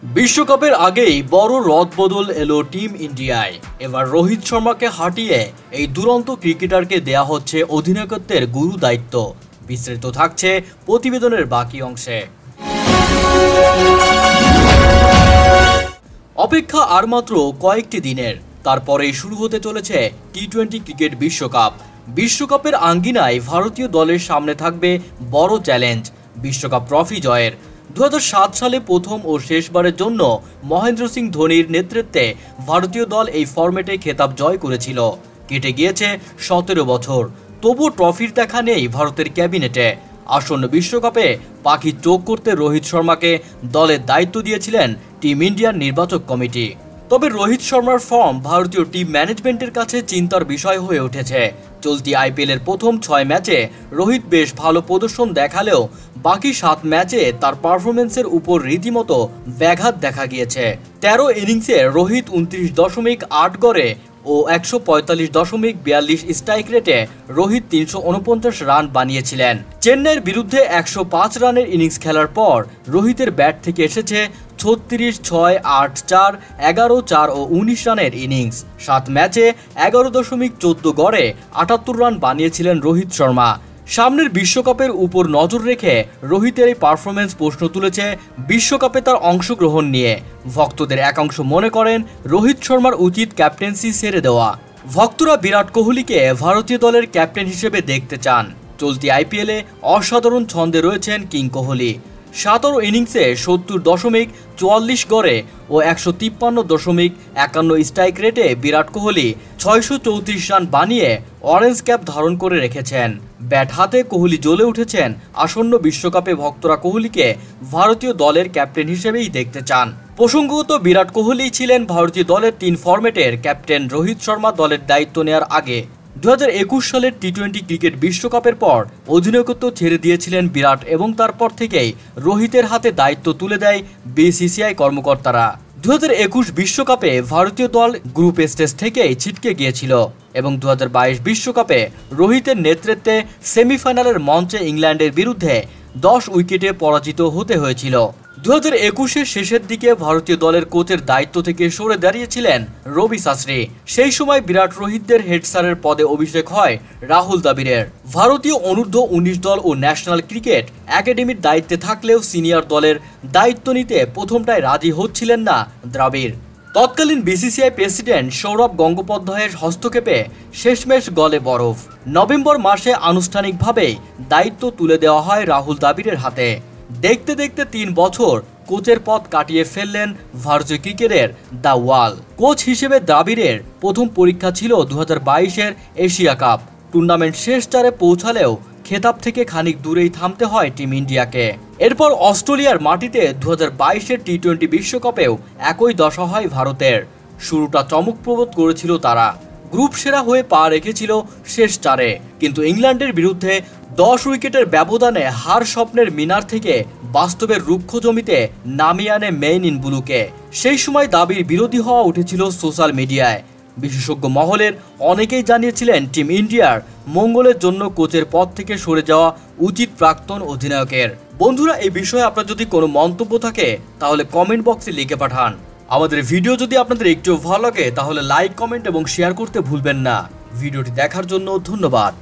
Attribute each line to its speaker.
Speaker 1: বিশ্বকাপের আগেই বড় রদবদল এলো টিম ইন্ডিয়ায়। এবার রোহিত শর্মাকে হাঁটিয়ে এই দুরন্ত ক্রিকেটারকে দেয়া হচ্ছে অধিনায়কত্বের গুরু দায়িত্ব। বিস্তারিত থাকছে প্রতিবেদনের বাকি অংশে। অপেক্ষা আর মাত্র কয়েকটি দিনের, তারপরেই শুরু হতে চলেছে টি-20 ক্রিকেট বিশ্বকাপ। বিশ্বকাপের আঙ্গিনায় ভারতীয় দলের সামনে থাকবে বড় চ্যালেঞ্জ, বিশ্বকাপ ট্রফি জয়ের। 2007 সালে প্রথম ও শেষবারের জন্য মহেন্দ্র সিং ধোনির নেতৃত্বে ভারতীয় দল এই ফরম্যাটে খেতাব জয় করেছিল। কেটে গিয়েছে 17 বছর, তবু ট্রফির দেখা নেই ভারতের ক্যাবিনেটে। আসন্ন বিশ্বকাপে পাখি চোখ করতে রোহিত শর্মাকে দলের দায়িত্ব দিয়েছিলেন টিম ইন্ডিয়ার নির্বাচক কমিটি। তবে রোহিত শর্মার ফর্ম ভারতীয় টিম ম্যানেজমেন্টের কাছে চিন্তার বিষয় হয়ে উঠেছে। চলতি আইপিএলের প্রথম 6 ম্যাচে রোহিত বেশ ভালো প্রদর্শন দেখালেও বাকি 7 ম্যাচে তার পারফরমেন্সের উপর রীতিমতো ব্যাঘাত দেখা গিয়েছে। 13 ইনিংসে রোহিত 29.8 গড়ে ও 145.42 স্ট্রাইক রেটে রোহিত 349 রান বানিয়েছিলেন। চেন্নাইয়ের বিরুদ্ধে 105 রানের ইনিংস খেলার পর রোহিতের ব্যাট থেকে এসেছে 36, 6, 8, 4, 11, 4 ও 19 রানের ইনিংস। 7 ম্যাচে 11.14 গড়ে 78 রান বানিয়েছিলেন রোহিত শর্মা। সামনের বিশ্বকাপের উপর নজর রেখে রোহিতের এই পারফরমেন্স প্রশ্ন তুলেছে বিশ্বকাপে তার অংশগ্রহণ নিয়ে। ভক্তদের একাংশ মনে করেন রোহিত শর্মার উচিত ক্যাপ্টেন্সি ছেড়ে দেওয়া। ভক্তরা বিরাট কোহলিকে ভারতীয় দলের ক্যাপ্টেন হিসেবে দেখতে চান। চলতি আইপিএলে অসাধারণ ছন্দে রয়েছেন কিং কোহলি। 17 ইনিংসে 70.44 গড়ে ও 153.51 স্ট্রাইক রেটে বিরাট কোহলি 634 রান বানিয়ে অরেঞ্জ ক্যাপ ধারণ করে রেখেছেন। ব্যাট হাতে কোহলি জ্বলে উঠেছেন। আসন্ন বিশ্বকাপে ভক্তরা কোহলিকে ভারতীয় দলের ক্যাপ্টেন হিসেবেই দেখতে চান। প্রসঙ্গত, বিরাট কোহলি ছিলেন ভারতীয় দলের 3 ফরম্যাটের ক্যাপ্টেন রোহিত শর্মা দলের দায়িত্ব নেওয়ার আগে। 2021 সালের টি-20 ক্রিকেট বিশ্বকাপের পর অধিনায়কত্ব ছেড়ে দিয়েছিলেন বিরাট এবং তারপর থেকেই রোহিতের হাতে দায়িত্ব তুলে দেয় বিসিসিআই কর্মকর্তারা। 2021 বিশ্বকাপে ভারতীয় দল গ্রুপ স্টেজ থেকেই ছিটকে গিয়েছিল এবং 2022 বিশ্বকাপে রোহিতের নেতৃত্বে সেমিফাইনালের মঞ্চে ইংল্যান্ডের বিরুদ্ধে 10 উইকেটে পরাজিত হতে হয়েছিল। 2021-এর শেষের দিকে ভারতীয় দলের কোচের দায়িত্ব থেকে সরে দাঁড়িয়েছিলেন রবি শাস্ত্রী। সেই সময় বিরাট রোহিতদের হেড স্যারের পদে অভিষেক হয় রাহুল দ্রাবিড়ের। ভারতীয় অনূর্ধ্ব-19 দল ও ন্যাশনাল ক্রিকেট একাডেমির দায়িত্বে থাকলেও সিনিয়র দলের দায়িত্ব নিতে প্রথমটায় রাজি হচ্ছিলেন না দ্রাবিড়। তৎকালীন বিসিসিআই প্রেসিডেন্ট সৌরভ গঙ্গোপাধ্যায়ের হস্তক্ষেপে শেষমেশ গলে বরফ। নভেম্বর মাসে আনুষ্ঠানিকভাবেই দায়িত্ব তুলে দেওয়া হয় রাহুল দ্রাবিড়ের হাতে। দেখতে দেখতে 3 বছর কোচের পদ কাটিয়ে ফেললেন ভারতীয় ক্রিকেটের দ্য ওয়াল। কোচ হিসেবে দ্রাবিড়ের প্রথম পরীক্ষা ছিল 2022-এর এশিয়া কাপ। টুর্নামেন্ট শেষ 4-এ পৌঁছালেও খেতাব থেকে খানিক দূরেই থামতে হয় টিম ইন্ডিয়াকে। এরপর অস্ট্রেলিয়ার মাটিতে 2022-এর টি-20 বিশ্বকাপেও একই দশা হয় ভারতের। শুরুটা চমকপ্রদ করেছিল তারা, গ্রুপ সেরা হয়ে পা রেখেছিল শেষ 4-এ, কিন্তু ইংল্যান্ডের বিরুদ্ধে 10 উইকেটের ব্যবধানে হার স্বপ্নের মিনার থেকে বাস্তবের রুক্ষ জমিতে নামিয়ে আনে মেইন ইন ব্লুকে। সেই সময় দাবির বিরোধী হওয়া উঠেছিল সোশ্যাল মিডিয়ায়। বিশেষজ্ঞ মহলের অনেকেই জানিয়েছিলেন টিম ইন্ডিয়ার মঙ্গলের জন্য কোচের পদ থেকে সরে যাওয়া উচিত প্রাক্তন অধিনায়কের। বন্ধুরা, এই বিষয়ে আপনার যদি কোনো মন্তব্য থাকে তাহলে কমেন্ট বক্সে লিখে পাঠান। আমাদের ভিডিও যদি আপনাদের একটু ভালো লাগে তাহলে লাইক, কমেন্ট এবং শেয়ার করতে ভুলবেন না। ভিডিওটি দেখার জন্য ধন্যবাদ।